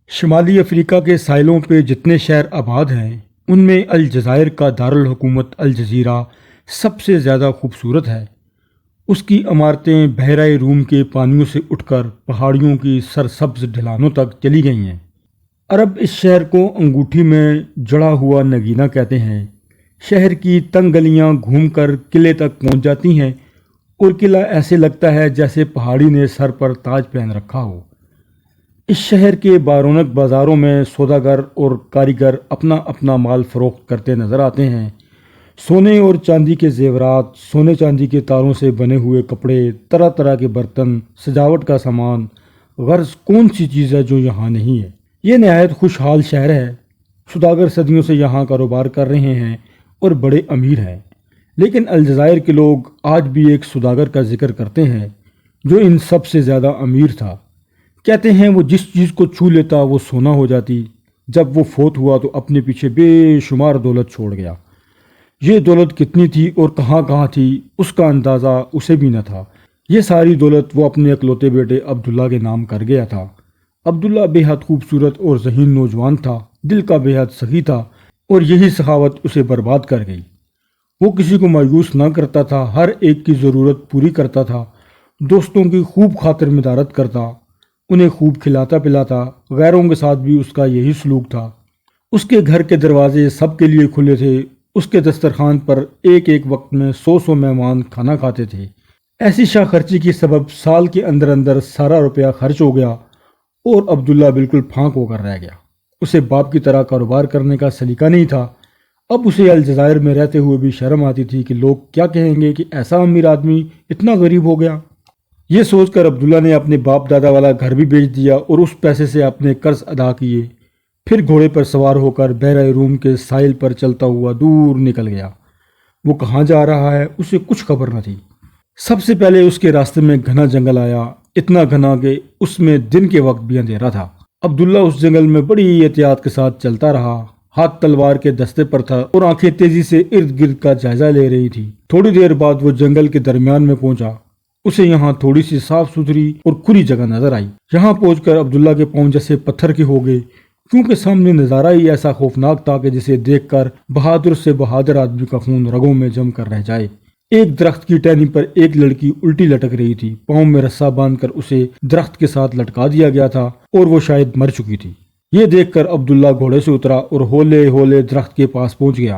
شمالی افریقہ کے ساحلوں پہ جتنے شہر آباد ہیں ان میں الجزائر کا دارالحکومت الجزیرہ سب سے زیادہ خوبصورت ہے۔ اس کی عمارتیں بحیرہ روم کے پانیوں سے اٹھ کر پہاڑیوں کی سرسبز ڈھلانوں تک چلی گئی ہیں۔ عرب اس شہر کو انگوٹھی میں جڑا ہوا نگینہ کہتے ہیں۔ شہر کی تنگ گلیاں گھوم کر قلعے تک پہنچ جاتی ہیں اور قلعہ ایسے لگتا ہے جیسے پہاڑی نے سر پر تاج پہن رکھا ہو۔ اس شہر کے بارونق بازاروں میں سوداگر اور کاریگر اپنا اپنا مال فروخت کرتے نظر آتے ہیں۔ سونے اور چاندی کے زیورات، سونے چاندی کے تاروں سے بنے ہوئے کپڑے، طرح طرح کے برتن، سجاوٹ کا سامان، غرض کون سی چیز ہے جو یہاں نہیں ہے۔ یہ نہایت خوشحال شہر ہے۔ سوداگر صدیوں سے یہاں کاروبار کر رہے ہیں اور بڑے امیر ہیں، لیکن الجزائر کے لوگ آج بھی ایک سوداگر کا ذکر کرتے ہیں جو ان سب سے زیادہ امیر تھا۔ کہتے ہیں وہ جس چیز کو چھو لیتا وہ سونا ہو جاتی۔ جب وہ فوت ہوا تو اپنے پیچھے بے شمار دولت چھوڑ گیا۔ یہ دولت کتنی تھی اور کہاں کہاں تھی اس کا اندازہ اسے بھی نہ تھا۔ یہ ساری دولت وہ اپنے اکلوتے بیٹے عبداللہ کے نام کر گیا تھا۔ عبداللہ بے حد خوبصورت اور ذہین نوجوان تھا، دل کا بے حد سخی تھا، اور یہی سخاوت اسے برباد کر گئی۔ وہ کسی کو مایوس نہ کرتا تھا، ہر ایک کی ضرورت پوری کرتا تھا، دوستوں کی خوب خاطر مدارت کرتا، انہیں خوب کھلاتا پلاتا۔ غیروں کے ساتھ بھی اس کا یہی سلوک تھا۔ اس کے گھر کے دروازے سب کے لیے کھلے تھے۔ اس کے دسترخوان پر ایک ایک وقت میں 100 مہمان کھانا کھاتے تھے۔ ایسی شاہ خرچی کی سبب سال کے اندر اندر سارا روپیہ خرچ ہو گیا اور عبداللہ بالکل پھانک ہو کر رہ گیا۔ اسے باپ کی طرح کاروبار کرنے کا سلیقہ نہیں تھا۔ اب اسے الجزائر میں رہتے ہوئے بھی شرم آتی تھی کہ لوگ کیا کہیں گے کہ ایسا امیر آدمی اتنا غریب ہو گیا۔ یہ سوچ کر عبداللہ نے اپنے باپ دادا والا گھر بھی بیچ دیا اور اس پیسے سے اپنے قرض ادا کیے۔ پھر گھوڑے پر سوار ہو کر بحیرہ روم کے ساحل پر چلتا ہوا دور نکل گیا۔ وہ کہاں جا رہا ہے اسے کچھ خبر نہ تھی۔ سب سے پہلے اس کے راستے میں گھنا جنگل آیا، اتنا گھنا کہ اس میں دن کے وقت بھی اندھیرا تھا۔ عبداللہ اس جنگل میں بڑی احتیاط کے ساتھ چلتا رہا، ہاتھ تلوار کے دستے پر تھا اور آنکھیں تیزی سے ارد گرد کا جائزہ لے رہی تھی۔ تھوڑی دیر بعد وہ جنگل کے درمیان میں پہنچا۔ اسے یہاں تھوڑی سی صاف ستھری اور کھلی جگہ نظر آئی۔ یہاں پہنچ کر عبداللہ کے پاؤں جیسے پتھر کے ہو گئے، کیونکہ سامنے نظارہ ہی ایسا خوفناک تھا کہ جسے دیکھ کر بہادر سے بہادر آدمی کا خون رگوں میں جم کر رہ جائے۔ ایک درخت کی ٹہنی پر ایک لڑکی الٹی لٹک رہی تھی، پاؤں میں رسا باندھ کر اسے درخت کے ساتھ لٹکا دیا گیا تھا اور وہ شاید مر چکی تھی۔ یہ دیکھ کر عبداللہ گھوڑے سے اترا اور ہولے ہولے درخت کے پاس پہنچ گیا۔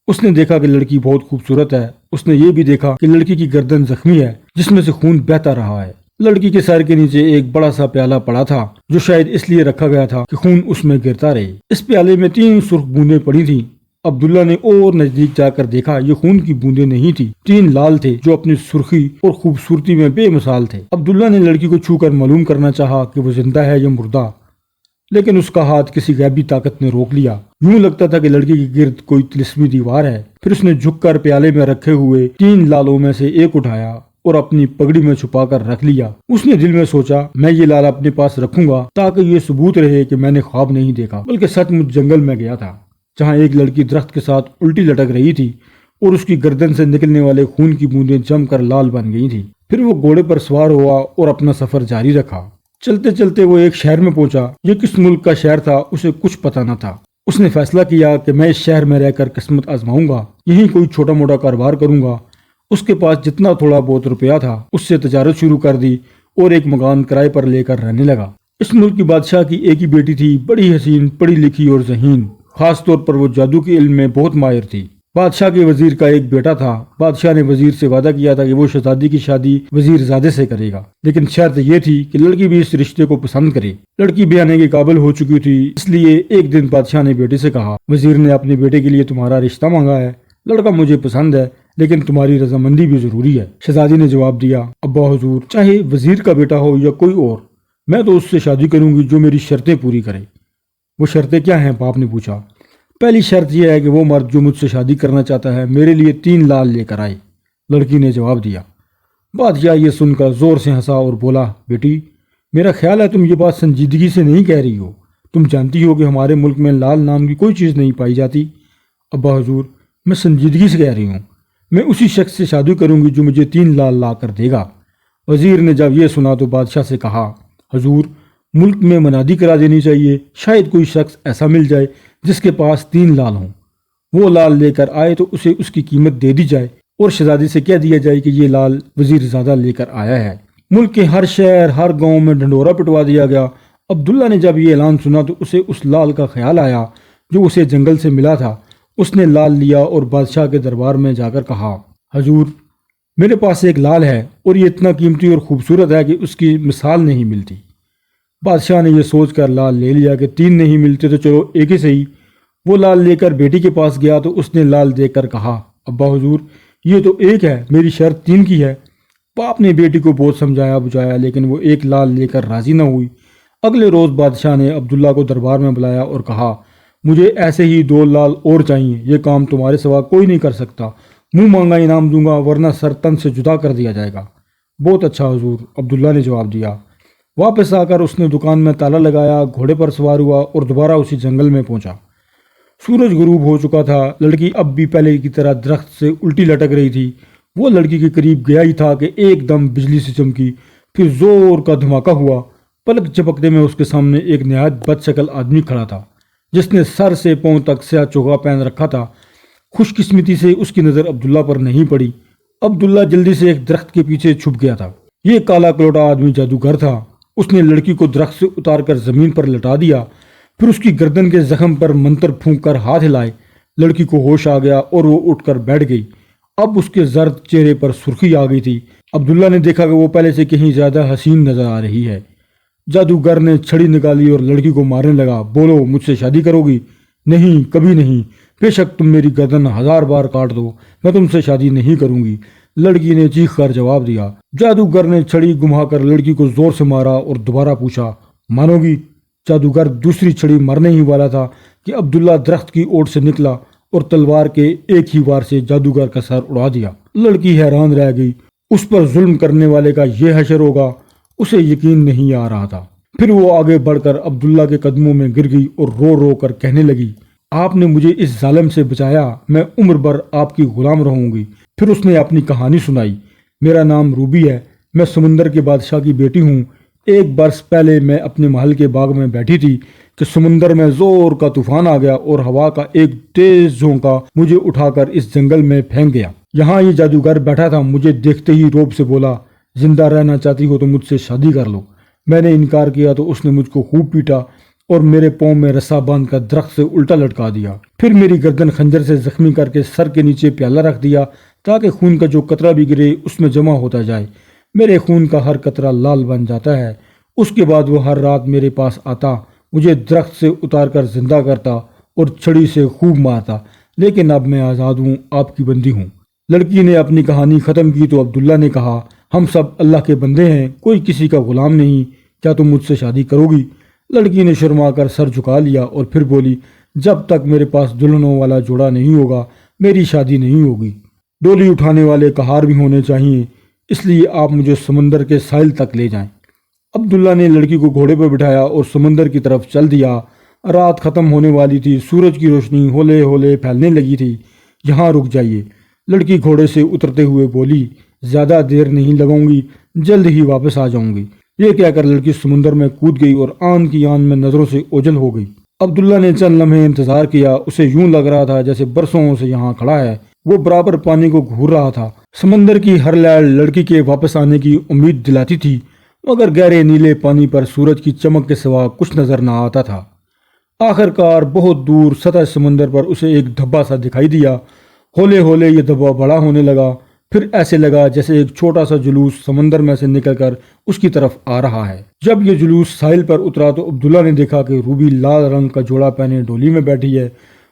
اس نے دیکھا کہ لڑکی بہت خوبصورت ہے۔ اس نے یہ بھی دیکھا کہ لڑکی کی گردن زخمی ہے جس میں سے خون بہتا رہا ہے۔ لڑکی کے سر کے نیچے ایک بڑا سا پیالہ پڑا تھا جو شاید اس لیے رکھا گیا تھا کہ خون اس میں گرتا رہے۔ اس پیالے میں 3 سرخ بوندیں پڑی تھیں۔ عبداللہ نے اور نزدیک جا کر دیکھا، یہ خون کی بوندیں نہیں تھی، 3 لال تھے جو اپنی سرخی اور خوبصورتی میں بے مثال تھے۔ عبداللہ نے لڑکی کو چھو کر معلوم کرنا چاہا کہ وہ زندہ ہے یا مردہ، لیکن اس کا ہاتھ کسی غیبی طاقت نے روک لیا۔ یوں لگتا تھا کہ لڑکی کی گرد کوئی طلسمی دیوار ہے۔ پھر اس نے جھک کر پیالے میں رکھے ہوئے 3 لالوں میں سے ایک اٹھایا اور اپنی پگڑی میں چھپا کر رکھ لیا۔ اس نے دل میں سوچا، میں یہ لال اپنے پاس رکھوں گا تاکہ یہ ثبوت رہے کہ میں نے خواب نہیں دیکھا بلکہ سچ مچ جنگل میں گیا تھا، جہاں ایک لڑکی درخت کے ساتھ الٹی لٹک رہی تھی اور اس کی گردن سے نکلنے والے خون کی بوندیں جم کر لال بن گئی تھی۔ پھر وہ گھوڑے پر سوار ہوا اور اپنا سفر جاری رکھا۔ چلتے چلتے وہ ایک شہر میں پہنچا۔ یہ کس ملک کا شہر تھا اسے کچھ پتہ نہ تھا۔ اس نے فیصلہ کیا کہ میں اس شہر میں رہ کر قسمت آزماؤں گا، یہیں کوئی چھوٹا موٹا کاروبار کروں گا۔ اس کے پاس جتنا تھوڑا بہت روپیہ تھا اس سے تجارت شروع کر دی اور ایک مکان کرائے پر لے کر رہنے لگا۔ اس ملک کی بادشاہ کی ایک ہی بیٹی تھی، بڑی حسین، پڑھی لکھی اور ذہین، خاص طور پر وہ جادو کے علم میں بہت ماہر تھی۔ بادشاہ کے وزیر کا ایک بیٹا تھا۔ بادشاہ نے وزیر سے وعدہ کیا تھا کہ وہ شہزادی کی شادی وزیر زادے سے کرے گا، لیکن شرط یہ تھی کہ لڑکی بھی اس رشتے کو پسند کرے۔ لڑکی بیانے کے قابل ہو چکی تھی، اس لیے ایک دن بادشاہ نے بیٹے سے کہا، وزیر نے اپنے بیٹے کے لیے تمہارا رشتہ مانگا ہے، لڑکا مجھے پسند ہے لیکن تمہاری رضامندی بھی ضروری ہے۔ شہزادی نے جواب دیا، ابا حضور، چاہے وزیر کا بیٹا ہو یا کوئی اور، میں تو اس سے شادی کروں گی جو میری شرطیں پوری کرے۔ وہ شرطیں کیا ہیں؟ باپ نے پوچھا۔ پہلی شرط یہ ہے کہ وہ مرد جو مجھ سے شادی کرنا چاہتا ہے میرے لیے 3 لال لے کر آئے۔ لڑکی نے جواب دیا۔ بادشاہ یہ سن کر زور سے ہنسا اور بولا، بیٹی، میرا خیال ہے تم یہ بات سنجیدگی سے نہیں کہہ رہی ہو۔ تم جانتی ہو کہ ہمارے ملک میں لال نام کی کوئی چیز نہیں پائی جاتی۔ ابا حضور، میں سنجیدگی سے کہہ رہی ہوں، میں اسی شخص سے شادی کروں گی جو مجھے 3 لال لا کر دے گا۔ وزیر نے جب یہ سنا تو بادشاہ سے کہا، حضور، ملک میں منادی کرا دینی چاہیے، شاید کوئی شخص ایسا مل جائے جس کے پاس 3 لال ہوں، وہ لال لے کر آئے تو اسے اس کی قیمت دے دی جائے اور شہزادی سے کہہ دیا جائے کہ یہ لال وزیر زادہ لے کر آیا ہے۔ ملک کے ہر شہر ہر گاؤں میں ڈھنڈورا پٹوا دیا گیا۔ عبداللہ نے جب یہ اعلان سنا تو اسے اس لال کا خیال آیا جو اسے جنگل سے ملا تھا۔ اس نے لال لیا اور بادشاہ کے دربار میں جا کر کہا، حضور میرے پاس ایک لال ہے اور یہ اتنا قیمتی اور خوبصورت ہے کہ اس کی مثال نہیں ملتی۔ بادشاہ نے یہ سوچ کر لال لے لیا کہ 3 نہیں ملتے تو چلو ایک ہی صحیح۔ وہ لال لے کر بیٹی کے پاس گیا تو اس نے لال دیکھ کر کہا، ابا حضور یہ تو ایک ہے، میری شرط 3 کی ہے۔ باپ نے بیٹی کو بہت سمجھایا بجھایا لیکن وہ ایک لال لے کر راضی نہ ہوئی۔ اگلے روز بادشاہ نے عبداللہ کو دربار میں بلایا اور کہا، مجھے ایسے ہی 2 لال اور چاہیے، یہ کام تمہارے سوا کوئی نہیں کر سکتا، منہ مانگا انعام دوں گا ورنہ سر تن سے جدا کر دیا جائے گا۔ بہت اچھا حضور، عبداللہ نے جواب دیا۔ واپس آ کر اس نے دکان میں تالا لگایا، گھوڑے پر سوار ہوا اور دوبارہ اسی جنگل میں پہنچا۔ سورج غروب ہو چکا تھا، لڑکی اب بھی پہلے کی طرح درخت سے الٹی لٹک رہی تھی۔ وہ لڑکی کے قریب گیا ہی تھا کہ ایک دم بجلی سے چمکی، پھر زور کا دھماکہ ہوا۔ پلک جھپکتے میں اس کے سامنے ایک نہایت بد شکل آدمی کھڑا تھا جس نے سر سے پاؤں تک سیاہ چوغا پہن رکھا تھا۔ خوش قسمتی سے اس کی نظر عبداللہ پر نہیں پڑی۔ عبداللہ جلدی سے ایک درخت کے پیچھے چھپ گیا تھا۔ یہ کالا کلوٹا آدمی جادوگر تھا۔ اس نے لڑکی کو درخت سے اتار کر زمین پر لٹا دیا، پھر اس کی گردن کے زخم پر منتر پھونک کر ہاتھ ہلائے۔ لڑکی کو ہوش آ گیا اور وہ اٹھ کر بیٹھ گئی۔ اب اس کے زرد چہرے پر سرخی آ گئی تھی۔ عبداللہ نے دیکھا کہ وہ پہلے سے کہیں زیادہ حسین نظر آ رہی ہے۔ جادوگر نے چھڑی نکالی اور لڑکی کو مارنے لگا۔ بولو، مجھ سے شادی کرو گی؟ نہیں، کبھی نہیں، بے شک تم میری گردن 1000 بار کاٹ دو، میں تم سے شادی نہیں کروں گی، لڑکی نے چیخ کر جواب دیا۔ جادوگر نے چھڑی گھما کر لڑکی کو زور سے مارا اور دوبارہ پوچھا، مانو گی؟ جادوگر دوسری چھڑی مرنے ہی والا تھا کہ عبداللہ درخت کی اوٹ سے نکلا اور تلوار کے ایک ہی وار سے جادوگر کا سر اڑا دیا۔ لڑکی حیران رہ گئی۔ اس پر ظلم کرنے والے کا یہ حشر ہوگا، اسے یقین نہیں آ رہا تھا۔ پھر وہ آگے بڑھ کر عبداللہ کے قدموں میں گر گئی اور رو رو کر کہنے لگی، آپ نے مجھے اس ظالم سے بچایا، میں عمر بھر آپ کی غلام رہوں گی۔ پھر اس نے اپنی کہانی سنائی، میرا نام روبی ہے، میں سمندر کے بادشاہ کی بیٹی ہوں۔ 1 برس پہلے میں اپنے محل کے باغ میں بیٹھی تھی کہ سمندر میں زور کا طوفان آ گیا اور ہوا کا ایک تیز جھونکا مجھے اٹھا کر اس جنگل میں پھینک گیا۔ یہاں یہ جادوگر بیٹھا تھا، مجھے دیکھتے ہی روب سے بولا، زندہ رہنا چاہتی ہو تو مجھ سے شادی کر لو۔ میں نے انکار کیا تو اس نے مجھ کو خوب پیٹا اور میرے پاؤں میں رسا باندھ کر درخت سے الٹا لٹکا دیا۔ پھر میری گردن خنجر سے زخمی کر کے سر کے نیچے پیالہ رکھ دیا تاکہ خون کا جو قطرہ بھی گرے اس میں جمع ہوتا جائے۔ میرے خون کا ہر قطرہ لال بن جاتا ہے۔ اس کے بعد وہ ہر رات میرے پاس آتا، مجھے درخت سے اتار کر زندہ کرتا اور چھڑی سے خوب مارتا، لیکن اب میں آزاد ہوں، آپ کی بندی ہوں۔ لڑکی نے اپنی کہانی ختم کی تو عبداللہ نے کہا، ہم سب اللہ کے بندے ہیں، کوئی کسی کا غلام نہیں، کیا تم مجھ سے شادی کرو گی؟ لڑکی نے شرما کر سر جھکا لیا اور پھر بولی، جب تک میرے پاس دلہنوں والا جوڑا نہیں ہوگا میری شادی نہیں ہوگی۔ ڈولی اٹھانے والے کہار بھی ہونے چاہیے، اس لیے آپ مجھے سمندر کے ساحل تک لے جائیں۔ عبداللہ نے لڑکی کو گھوڑے پر بٹھایا اور سمندر کی طرف چل دیا۔ رات ختم ہونے والی تھی، سورج کی روشنی ہولے ہولے پھیلنے لگی تھی۔ یہاں رک جائیے، لڑکی گھوڑے سے اترتے ہوئے بولی، زیادہ دیر نہیں لگاؤں گی، جلد ہی واپس آ جاؤں گی۔ یہ کہہ کر لڑکی سمندر میں کود گئی اور آن کی آن میں نظروں سے اوجھل ہو گئی۔ عبداللہ نے چند لمحے انتظار کیا، اسے یوں لگ رہا تھا جیسے برسوں سے یہاں کھڑا ہے۔ وہ برابر پانی کو گھور رہا تھا۔ سمندر کی ہر لہر لڑکی کے واپس آنے کی امید دلاتی تھی، مگر گہرے نیلے پانی پر سورج کی چمک کے سوا کچھ نظر نہ آتا تھا۔ آخر کار بہت دور سطح سمندر پر اسے ایک دھبا سا دکھائی دیا۔ ہولے ہولے یہ دھبا بڑا ہونے لگا، پھر ایسے لگا جیسے ایک چھوٹا سا جلوس سمندر میں سے نکل کر اس کی طرف آ رہا ہے۔ جب یہ جلوس ساحل پر اترا تو عبداللہ نے دیکھا کہ روبی لال رنگ کا جوڑا پہنے ڈولی میں بیٹھی ہے۔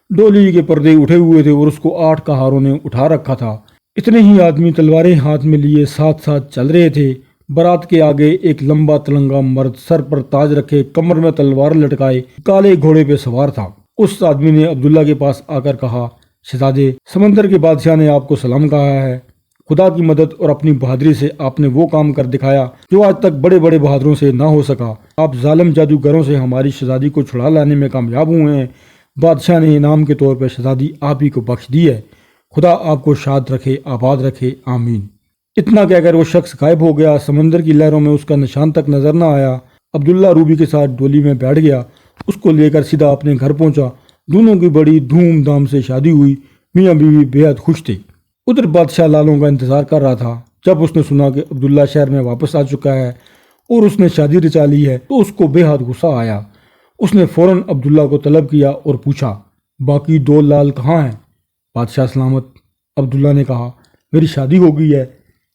ڈولی کے پردے اٹھے ہوئے تھے اور اس کو 8 کہاروں نے اٹھا رکھا تھا۔ اتنے ہی آدمی تلواریں ہاتھ میں لیے ساتھ ساتھ چل رہے تھے۔ برات کے آگے ایک لمبا تلنگا مرد سر پر تاج رکھے، کمر میں تلوار لٹکائے، کالے گھوڑے پہ سوار تھا۔ اس آدمی نے عبداللہ کے پاس آ کر کہا، شہزادے، سمندر کے بادشاہ نے آپ کو سلام کہا ہے۔ خدا کی مدد اور اپنی بہادری سے آپ نے وہ کام کر دکھایا جو آج تک بڑے بڑے بہادروں سے نہ ہو سکا۔ آپ ظالم جادوگروں سے ہماری شہزادی کو چھڑا لانے میں کامیاب ہوئے ہیں۔ بادشاہ نے انعام کے طور پہ شہزادی آپ ہی کو بخش دی ہے۔ خدا آپ کو شاد رکھے، آباد رکھے، آمین۔ اتنا کہہ کر وہ شخص غائب ہو گیا۔ سمندر کی لہروں میں اس کا نشان تک نظر نہ آیا۔ عبداللہ روبی کے ساتھ ڈولی میں بیٹھ گیا، اس کو لے کر سیدھا اپنے گھر پہنچا۔ دونوں کی بڑی دھوم دھام سے شادی ہوئی، میاں بیوی بے حد خوش تھے۔ ادھر بادشاہ لالوں کا انتظار کر رہا تھا۔ جب اس نے سنا کہ عبداللہ شہر میں واپس آ چکا ہے اور اس نے شادی رچا لی ہے تو اس کو بے حد غصہ آیا۔ اس نے فوراً عبداللہ کو طلب کیا اور پوچھا، باقی 2 لال کہاں ہیں؟ بادشاہ سلامت، عبداللہ نے کہا، میری شادی ہو گئی ہے،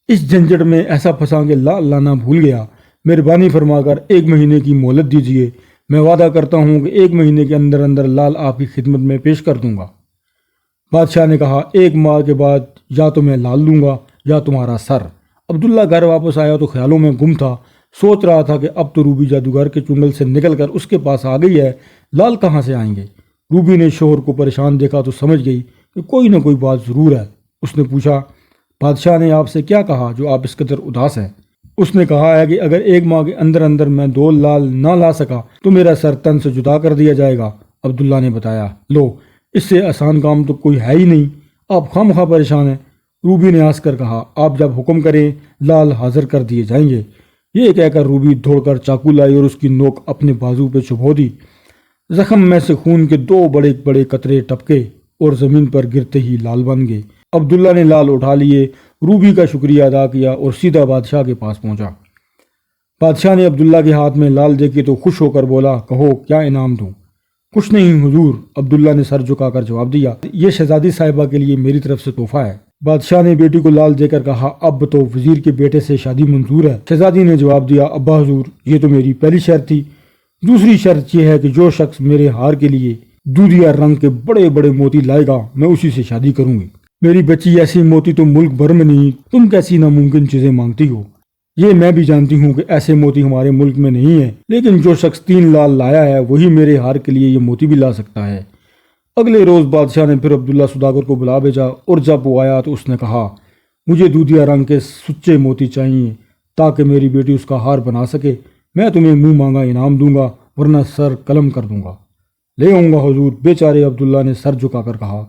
اس جھنجٹ میں ایسا پھنسا کہ لال لانا بھول گیا۔ مہربانی فرما کر 1 مہینے کی مہلت دیجیے، میں وعدہ کرتا ہوں کہ 1 مہینے کے اندر اندر لال آپ کی خدمت میں پیش کر دوں گا۔ بادشاہ نے کہا، 1 ماہ کے بعد یا تو میں لال لوں گا یا تمہارا سر۔ عبداللہ گھر واپس آیا تو خیالوں میں گم تھا، سوچ رہا تھا کہ اب تو روبی جادوگر کے چنگل سے نکل کر اس کے پاس آ گئی ہے، لال کہاں سے آئیں گے؟ روبی نے شوہر کو پریشان دیکھا تو سمجھ گئی کہ کوئی نہ کوئی بات ضرور ہے۔ اس نے پوچھا، بادشاہ نے آپ سے کیا کہا جو آپ اس قدر اداس ہیں؟ اس نے کہا ہے کہ اگر 1 ماہ کے اندر اندر میں 2 لال نہ لا سکا تو میرا سر تن سے جدا کر دیا جائے گا۔ عبداللہ نے بتایا، لو، اس سے آسان کام تو کوئی ہے ہی نہیں، آپ خواہ پریشان ہیں۔ روبی نے ہنس کر کہا، آپ جب حکم کریں لال حاضر کر دیے جائیں گے۔ یہ کہہ کر روبی دوڑ کر چاقو لائی اور اس کی نوک اپنے بازو پہ چبھو دی۔ زخم میں سے خون کے 2 بڑے بڑے قطرے ٹپکے اور زمین پر گرتے ہی لال بن گئے۔ عبداللہ نے لال اٹھا لیے، روبی کا شکریہ ادا کیا اور سیدھا بادشاہ کے پاس پہنچا۔ بادشاہ نے عبداللہ کے ہاتھ میں لال دیکھے تو خوش ہو کر بولا، کہو کیا انعام دوں؟ کچھ نہیں حضور، عبداللہ نے سر جھکا کر جواب دیا، یہ شہزادی صاحبہ کے لیے میری طرف سے تحفہ ہے۔ بادشاہ نے بیٹی کو لال دے کر کہا، اب تو وزیر کے بیٹے سے شادی منظور ہے۔ شہزادی نے جواب دیا، ابا حضور، یہ تو میری پہلی شرط تھی، دوسری شرط یہ ہے کہ جو شخص میرے ہار کے لیے دودھیا رنگ کے بڑے بڑے موتی لائے گا میں اسی سے شادی کروں گی۔ میری بچی ایسی موتی تو ملک بھر میں نہیں، تم کیسی ناممکن چیزیں مانگتی ہو؟ یہ میں بھی جانتی ہوں کہ ایسے موتی ہمارے ملک میں نہیں ہیں، لیکن جو شخص 3 لال لایا ہے وہی میرے ہار کے لیے یہ موتی بھی لا سکتا ہے۔ اگلے روز بادشاہ نے پھر عبداللہ سوداگر کو بلا بھیجا اور جب وہ آیا تو اس نے کہا، مجھے دودھیا رنگ کے سچے موتی چاہیے تاکہ میری بیٹی اس کا ہار بنا سکے۔ میں تمہیں منہ مانگا انعام دوں گا ورنہ سر قلم کر دوں گا۔ لے آؤں گا حضور، بیچارے عبداللہ نے سر جھکا کر کہا۔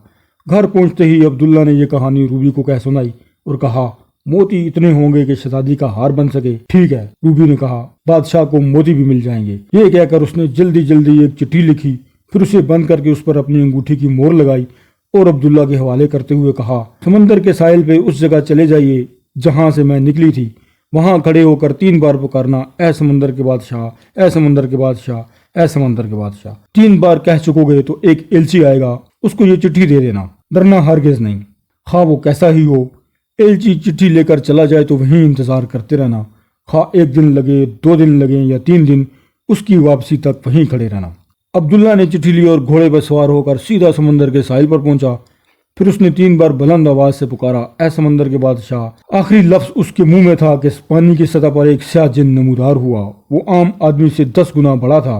گھر پہنچتے ہی عبداللہ نے یہ کہانی روبی کو کہہ سنائی اور کہا، موتی اتنے ہوں گے کہ شہزادی کا ہار بن سکے۔ ٹھیک ہے، روبی نے کہا، بادشاہ کو موتی بھی مل جائیں گے۔ یہ کہہ کر اس نے جلدی جلدی ایک چٹھی لکھی، پھر اسے بند کر کے اس پر اپنی انگوٹھی کی مہر لگائی اور عبداللہ کے حوالے کرتے ہوئے کہا، سمندر کے ساحل پہ اس جگہ چلے جائیے جہاں سے میں نکلی تھی، وہاں کھڑے ہو کر 3 بار پکارنا، اے سمندر کے بادشاہ، اے سمندر کے بادشاہ، اے سمندر کے بادشاہ۔ 3 بار کہہ چکو گے تو ایک ایلچی آئے گا، اس کو یہ چٹھی دے دینا، ڈرنا ہرگز نہیں، خواہ وہ کیسا ہی ہو۔ ایلچی چٹھی لے کر چلا جائے تو وہیں انتظار کرتے رہنا، خواہ 1 دن لگے، 2 دن لگیں یا 3 دن، اس کی واپسی تک وہیں کھڑے رہنا۔ عبداللہ نے چٹھی لی اور گھوڑے پر سوار ہو کر سیدھا سمندر کے ساحل پر پہنچا۔ پھر اس نے 3 بار بلند آواز سے پکارا، اے سمندر کے بادشاہ۔ آخری لفظ اس کے منہ میں تھا کہ پانی کی سطح پر ایک سیاہ جن نمودار ہوا، وہ عام آدمی سے 10 گنا بڑا تھا۔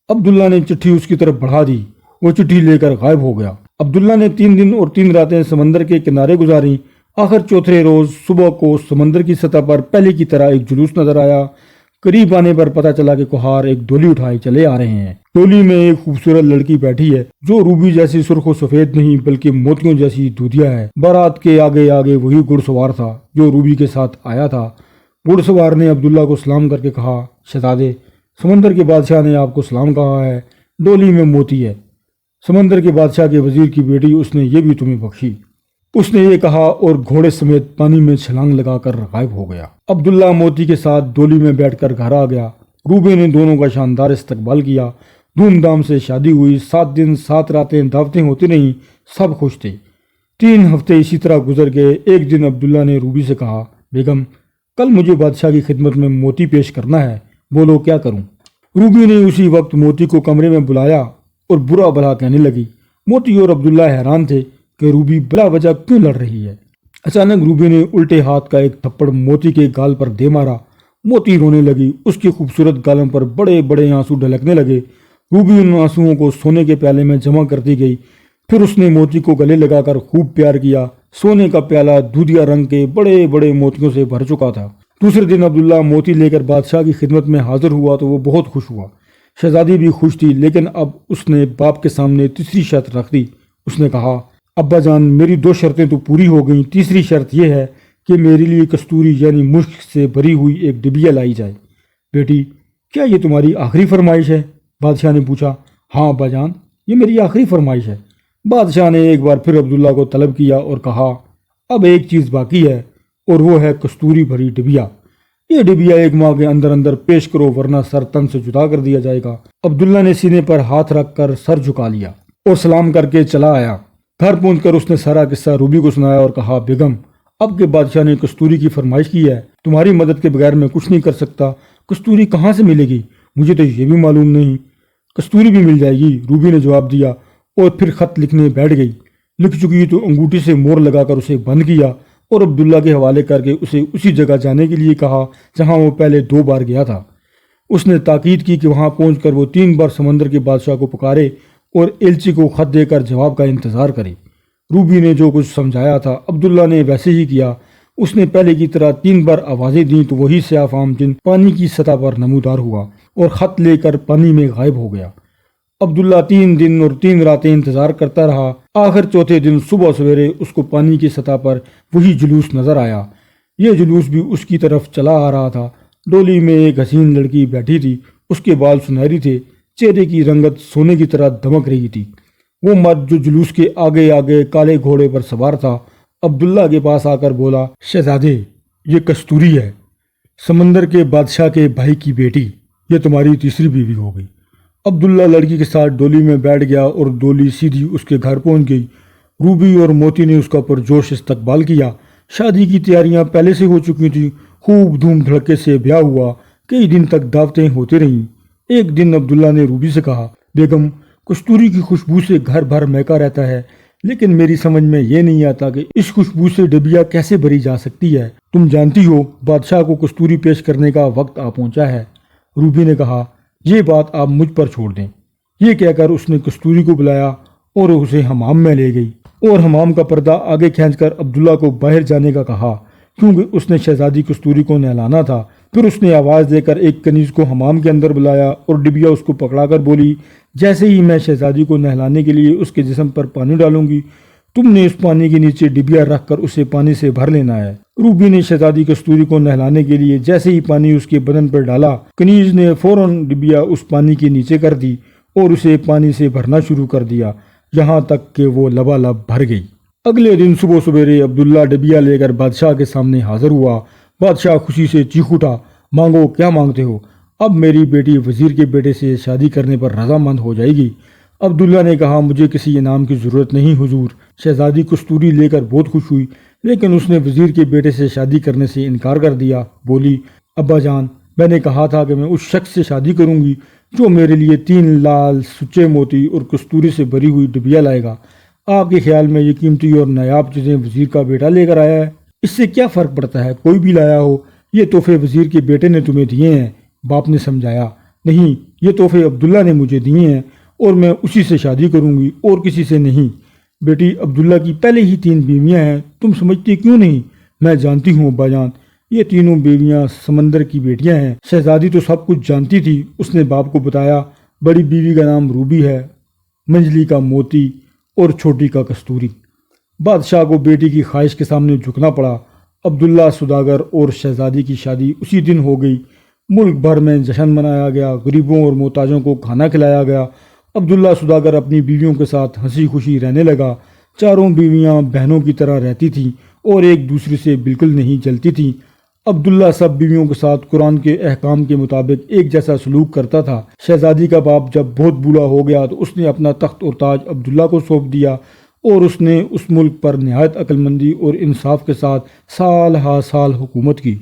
عبداللہ نے چٹھی اس کی طرف بڑھا دی، وہ چٹھی لے کر غائب ہو گیا۔ عبداللہ نے 3 دن اور 3 راتیں سمندر کے کنارے گزاری۔ آخر چوتھے روز صبح کو سمندر کی سطح پر پہلے کی طرح ایک جلوس نظر آیا۔ قریب آنے پر پتہ چلا کہ کہار ایک ڈولی اٹھائے چلے آ رہے ہیں۔ ڈولی میں ایک خوبصورت لڑکی بیٹھی ہے جو روبی جیسی سرخ و سفید نہیں بلکہ موتیوں جیسی دودھیا ہے۔ بارات کے آگے آگے وہی گھڑ سوار تھا جو روبی کے ساتھ آیا تھا۔ گھڑ سوار نے عبداللہ کو سلام کر کے کہا، شہزادے، سمندر کے بادشاہ نے آپ کو سلام کہا ہے، ڈولی میں موتی ہے، سمندر کے بادشاہ کے وزیر کی بیٹی، اس نے یہ بھی تمہیں بخشی۔ اس نے یہ کہا اور گھوڑے سمیت پانی میں چھلانگ لگا کر غائب ہو گیا۔ عبداللہ موتی کے ساتھ ڈولی میں بیٹھ کر گھر آ گیا۔ روبی نے دونوں کا شاندار استقبال کیا، دھوم دھام سے شادی ہوئی، 7 دن 7 راتیں دعوتیں ہوتی رہیں، سب خوش تھے۔ 3 ہفتے اسی طرح گزر گئے۔ ایک دن عبداللہ نے روبی سے کہا، بیگم، کل مجھے بادشاہ کی خدمت میں موتی پیش کرنا ہے، بولو کیا کروں؟ روبی نے اسی وقت موتی کو کمرے میں بلایا اور برا بھلا کہنے لگی۔ موتی اور عبداللہ حیران تھے کہ روبی بلا وجہ کیوں لڑ رہی ہے۔ اچانک روبی نے الٹے ہاتھ کا ایک تھپڑ موتی کے گال پر دے مارا۔ موتی رونے لگی، اس کی خوبصورت گالوں پر بڑے بڑے آنسو ڈھلکنے لگے۔ روبی ان آنسوؤں کو سونے کے پیالے میں جمع کرتی گئی، پھر اس نے موتی کو گلے لگا کر خوب پیار کیا۔ سونے کا پیالہ دودھیا رنگ کے بڑے بڑے موتیوں سے بھر چکا تھا۔ دوسرے دن عبداللہ موتی لے کر بادشاہ کی خدمت میں حاضر ہوا تو وہ بہت خوش ہوا۔ شہزادی بھی خوش تھی، لیکن اب اس نے باپ کے سامنے تیسری شرط رکھ دی۔ اس نے کہا، ابا جان، میری 2 شرطیں تو پوری ہو گئیں، تیسری شرط یہ ہے کہ میرے لیے کستوری یعنی مشک سے بھری ہوئی ایک ڈبیا لائی جائے۔ بیٹی، کیا یہ تمہاری آخری فرمائش ہے؟ بادشاہ نے پوچھا۔ ہاں ابا جان، یہ میری آخری فرمائش ہے۔ بادشاہ نے ایک بار پھر عبداللہ کو طلب کیا اور کہا، اب ایک چیز باقی ہے اور وہ ہے کستوری بھری ڈبیا۔ یہ ڈبیا 1 ماہ کے اندر اندر پیش کرو ورنہ سر تن سے جدا کر دیا جائے گا۔ عبداللہ نے سینے پر ہاتھ رکھ کر سر جھکا لیا اور سلام کر کے چلا آیا۔ گھر پہنچ کر اس نے سارا قصہ روبی کو سنایا اور کہا، بیگم، اب کے بادشاہ نے کستوری کی فرمائش کی ہے، تمہاری مدد کے بغیر میں کچھ نہیں کر سکتا۔ کستوری کہاں سے ملے گی؟ مجھے تو یہ بھی معلوم نہیں۔ کستوری بھی مل جائے گی، روبی نے جواب دیا اور پھر خط لکھنے بیٹھ گئی۔ لکھ چکی تو انگوٹھی سے مور لگا کر اسے بند کیا اور عبداللہ کے حوالے کر کے اسے اسی جگہ جانے کے لیے کہا جہاں وہ پہلے 2 بار گیا تھا۔ اس نے تاکید کی کہ وہاں پہنچ کر وہ 3 بار سمندر کے بادشاہ کو پکارے اور ایلچی کو خط دے کر جواب کا انتظار کرے۔ روبی نے جو کچھ سمجھایا تھا عبداللہ نے ویسے ہی کیا۔ اس نے پہلے کی طرح 3 بار آوازیں دیں تو وہی سیاہ فام جن پانی کی سطح پر نمودار ہوا اور خط لے کر پانی میں غائب ہو گیا۔ عبداللہ 3 دن اور 3 راتیں انتظار کرتا رہا۔ آخر چوتھے دن صبح سویرے اس کو پانی کی سطح پر وہی جلوس نظر آیا۔ یہ جلوس بھی اس کی طرف چلا آ رہا تھا۔ ڈولی میں ایک حسین لڑکی بیٹھی تھی، اس کے بال سنہری تھے، چہرے کی رنگت سونے کی طرح دمک رہی تھی۔ وہ مرد جو جلوس کے آگے آگے کالے گھوڑے پر سوار تھا عبداللہ کے پاس آ کر بولا، شہزادے، یہ کستوری ہے، سمندر کے بادشاہ کے بھائی کی بیٹی، یہ تمہاری تیسری بیوی ہو گئی۔ عبداللہ لڑکی کے ساتھ ڈولی میں بیٹھ گیا اور ڈولی سیدھی اس کے گھر پہنچ گئی۔ روبی اور موتی نے اس کا پرجوش استقبال کیا۔ شادی کی تیاریاں پہلے سے ہو چکی تھیں، خوب دھوم دھڑکے سے بیاہ ہوا، کئی دن تک دعوتیں ہوتی رہیں۔ ایک دن عبداللہ نے روبی سے کہا، بیگم، کستوری کی خوشبو سے گھر بھر مہکا رہتا ہے، لیکن میری سمجھ میں یہ نہیں آتا کہ اس خوشبو سے ڈبیا کیسے بھری جا سکتی ہے۔ تم جانتی ہو بادشاہ کو کستوری پیش کرنے کا وقت آ پہنچا ہے۔ روبی نے کہا، یہ بات آپ مجھ پر چھوڑ دیں۔ یہ کہہ کر اس نے کستوری کو بلایا اور اسے حمام میں لے گئی اور حمام کا پردہ آگے کھینچ کر عبداللہ کو باہر جانے کا کہا، کیونکہ اس نے شہزادی کستوری کو نہلانا تھا۔ پھر اس نے آواز دے کر ایک کنیز کو حمام کے اندر بلایا اور ڈبیا اس کو پکڑا کر بولی، جیسے ہی میں شہزادی کو نہلانے کے لیے اس کے جسم پر پانی ڈالوں گی، تم نے اس پانی کے نیچے ڈبیا رکھ کر اسے پانی سے بھر لینا ہے۔ روبی نے شہزادی کستوری کو نہلانے کے لیے جیسے ہی پانی اس کے بدن پر ڈالا، کنیز نے فوراً ڈبیا اس پانی کے نیچے کر دی اور اسے پانی سے بھرنا شروع کر دیا، یہاں تک کہ وہ لبالب بھر گئی۔ اگلے دن صبح سویرے عبداللہ ڈبیا لے کر بادشاہ کے سامنے حاضر ہوا۔ بادشاہ خوشی سے چیخ اٹھا، مانگو، کیا مانگتے ہو؟ اب میری بیٹی وزیر کے بیٹے سے شادی کرنے پر رضامند ہو جائے گی۔ عبداللہ نے کہا، مجھے کسی انعام کی ضرورت نہیں حضور۔ شہزادی کستوری لے کر بہت خوش ہوئی، لیکن اس نے وزیر کے بیٹے سے شادی کرنے سے انکار کر دیا۔ بولی، ابا جان، میں نے کہا تھا کہ میں اس شخص سے شادی کروں گی جو میرے لیے 3 لال سچے موتی اور کستوری سے بھری ہوئی ڈبیا لائے گا۔ آپ کے خیال میں یہ قیمتی اور نایاب چیزیں وزیر کا بیٹا لے کر آیا ہے؟ اس سے کیا فرق پڑتا ہے، کوئی بھی لایا ہو، یہ تحفے وزیر کے بیٹے نے تمہیں دیے ہیں۔ باپ نے سمجھایا، نہیں، یہ تحفے عبداللہ نے مجھے دیے ہیں اور میں اسی سے شادی کروں گی اور کسی سے نہیں۔ بیٹی، عبداللہ کی پہلے ہی 3 بیویاں ہیں، تم سمجھتی کیوں نہیں؟ میں جانتی ہوں ابا جان، یہ تینوں بیویاں سمندر کی بیٹیاں ہیں۔ شہزادی تو سب کچھ جانتی تھی۔ اس نے باپ کو بتایا، بڑی بیوی کا نام روبی ہے، منجلی کا موتی اور چھوٹی کا کستوری۔ بادشاہ کو بیٹی کی خواہش کے سامنے جھکنا پڑا۔ عبداللہ سوداگر اور شہزادی کی شادی اسی دن ہو گئی۔ ملک بھر میں جشن منایا گیا، غریبوں اور محتاجوں کو کھانا کھلایا گیا۔ عبداللہ سوداگر اپنی بیویوں کے ساتھ ہنسی خوشی رہنے لگا۔ چاروں بیویاں بہنوں کی طرح رہتی تھیں اور ایک دوسرے سے بالکل نہیں جلتی تھیں۔ عبداللہ سب بیویوں کے ساتھ قرآن کے احکام کے مطابق ایک جیسا سلوک کرتا تھا۔ شہزادی کا باپ جب بہت بوڑھا ہو گیا تو اس نے اپنا تخت اور تاج عبداللہ کو سونپ دیا اور اس نے اس ملک پر نہایت عقل مندی اور انصاف کے ساتھ سال ہا سال حکومت کی۔